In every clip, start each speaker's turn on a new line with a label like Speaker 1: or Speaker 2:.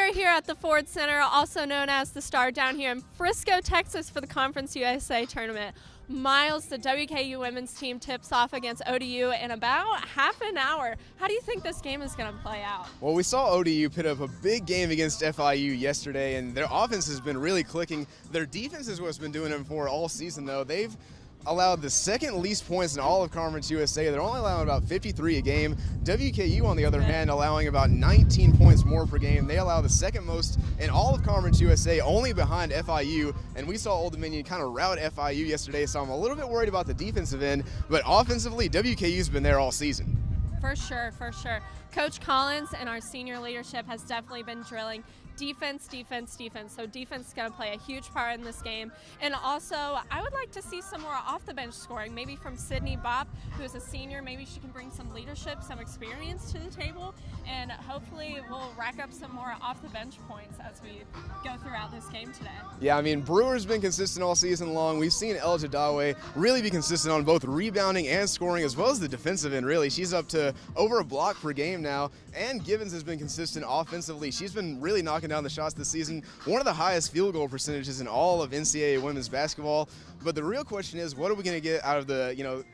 Speaker 1: We're here at the Ford Center, also known as the Star, down here in Frisco, Texas for the Conference USA tournament. Miles, the WKU women's team tips off against ODU in about half an hour. How do you think this game is going to play out?
Speaker 2: Well, we saw ODU put up a big game against FIU yesterday, and their offense has been really clicking. Their defense is what's been doing it for all season, though. They've allowed the second least points in all of Conference USA. They're only allowing about 53 a game. WKU, on the other hand, allowing about 19 points more per game. They allow the second most in all of Conference USA, only behind FIU. And we saw Old Dominion kind of rout FIU yesterday, so I'm a little bit worried about the defensive end. But offensively, WKU's been there all season.
Speaker 1: For sure, for sure. Coach Collins and our senior leadership has definitely been drilling defense, defense, defense. So defense is going to play a huge part in this game. And also, I would like to see some more off-the-bench scoring, maybe from Sydney Bopp, who is a senior. Maybe she can bring some leadership, some experience to the table, and hopefully we'll rack up some more off-the-bench points as we go throughout this game today.
Speaker 2: Yeah, I mean, Brewer's been consistent all season long. We've seen El Jadawe really be consistent on both rebounding and scoring, as well as the defensive end, really. She's up to over a block per game now, and Gibbons has been consistent offensively. She's been really knocking down the shots this season, one of the highest field goal percentages in all of NCAA women's basketball. But the real question is, what are we going to get out of the,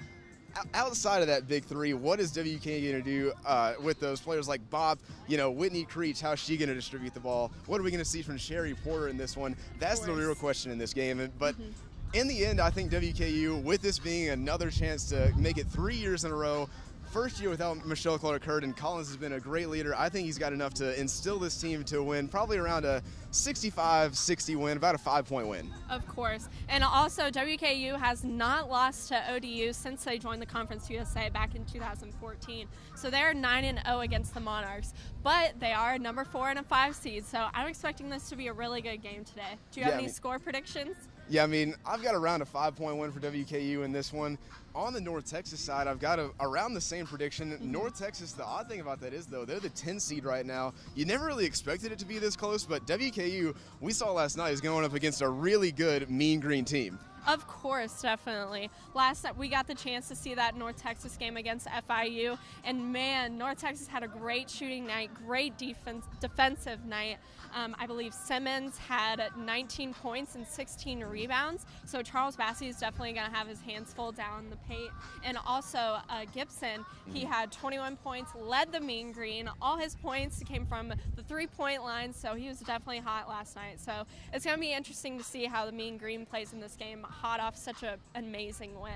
Speaker 2: outside of that big three? What is WK going to do with those players like Bob, Whitney Creech? How's she going to distribute the ball? What are we going to see from Sherry Porter in this one? That's the real question in this game. But in the end, I think WKU, with this being another chance to make it 3 years in a row, first year without Michelle Clark-Harden, Collins has been a great leader. I think he's got enough to instill this team to win, probably around a 65-60 win, about a 5-point win.
Speaker 1: Of course. And also, WKU has not lost to ODU since they joined the Conference USA back in 2014. So they're 9-0 against the Monarchs. But they are number 4 and a 5 seed. So I'm expecting this to be a really good game today. Do you have any score predictions?
Speaker 2: Yeah, I mean, I've got around a 5-point win for WKU in this one. On the North Texas side, I've got around the same prediction. North Texas, the odd thing about that is, though, they're the 10 seed right now. You never really expected it to be this close, but WKU, we saw last night, is going up against a really good Mean Green team.
Speaker 1: Of course, definitely. Last night we got the chance to see that North Texas game against FIU, and man, North Texas had a great shooting night, great defensive night. I believe Simmons had 19 points and 16 rebounds, so Charles Bassey is definitely going to have his hands full down the paint. And also Gibson, he had 21 points, led the Mean Green. All his points came from the three-point line, so he was definitely hot last night. So it's going to be interesting to see how the Mean Green plays in this game, hot off such an amazing win.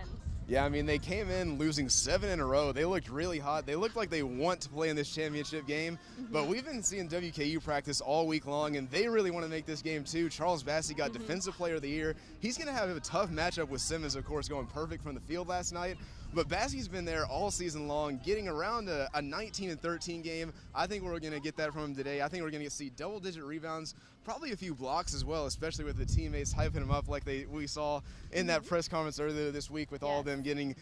Speaker 2: Yeah, I mean, they came in losing 7 in a row. They looked really hot. They looked like they want to play in this championship game. But we've been seeing WKU practice all week long, and they really want to make this game too. Charles Bassey got Defensive Player of the Year. He's going to have a tough matchup with Simmons, of course, going perfect from the field last night. But Bassey's been there all season long, getting around a 19-13 game. I think we're going to get that from him today. I think we're going to see double-digit rebounds, probably a few blocks as well, especially with the teammates hyping him up like we saw in that press conference earlier this week with all of them getting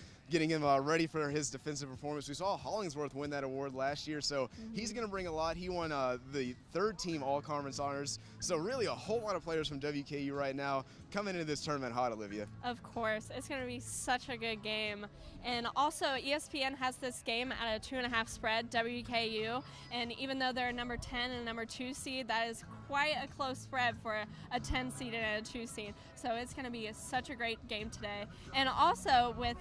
Speaker 2: him ready for his defensive performance. We saw Hollingsworth win that award last year, so he's going to bring a lot. He won the third-team All-Conference honors. So really a whole lot of players from WKU right now coming into this tournament hot, Olivia.
Speaker 1: Of course. It's going to be such a good game. And also, ESPN has this game at a 2.5 spread, WKU. And even though they're number 10 and number 2 seed, that is quite a close spread for a 10 seed and a 2 seed. So it's going to be such a great game today. And also, with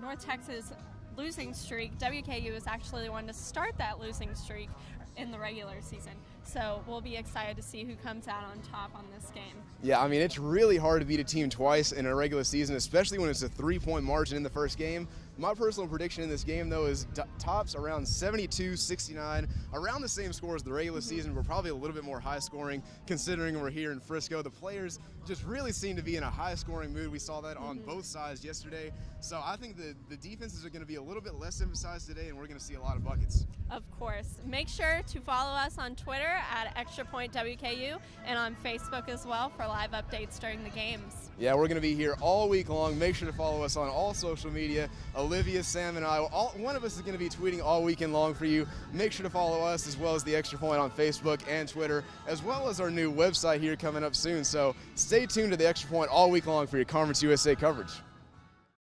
Speaker 1: North Texas losing streak, WKU is actually the one to start that losing streak in the regular season. So we'll be excited to see who comes out on top on this game.
Speaker 2: Yeah, I mean, it's really hard to beat a team twice in a regular season, especially when it's a 3-point margin in the first game. My personal prediction in this game, though, is tops around 72-69, around the same score as the regular season, but probably a little bit more high scoring considering we're here in Frisco. The players just really seem to be in a high scoring mood. We saw that on both sides yesterday. So I think the defenses are going to be a little bit less emphasized today, and we're going to see a lot of buckets.
Speaker 1: Of course. Make sure to follow us on Twitter at ExtraPointWKU and on Facebook as well for live updates during the games.
Speaker 2: Yeah, we're going to be here all week long. Make sure to follow us on all social media. Olivia, Sam, and I, one of us is going to be tweeting all weekend long for you. Make sure to follow us as well as the Extra Point on Facebook and Twitter, as well as our new website here coming up soon. So stay tuned to the Extra Point all week long for your Conference USA coverage.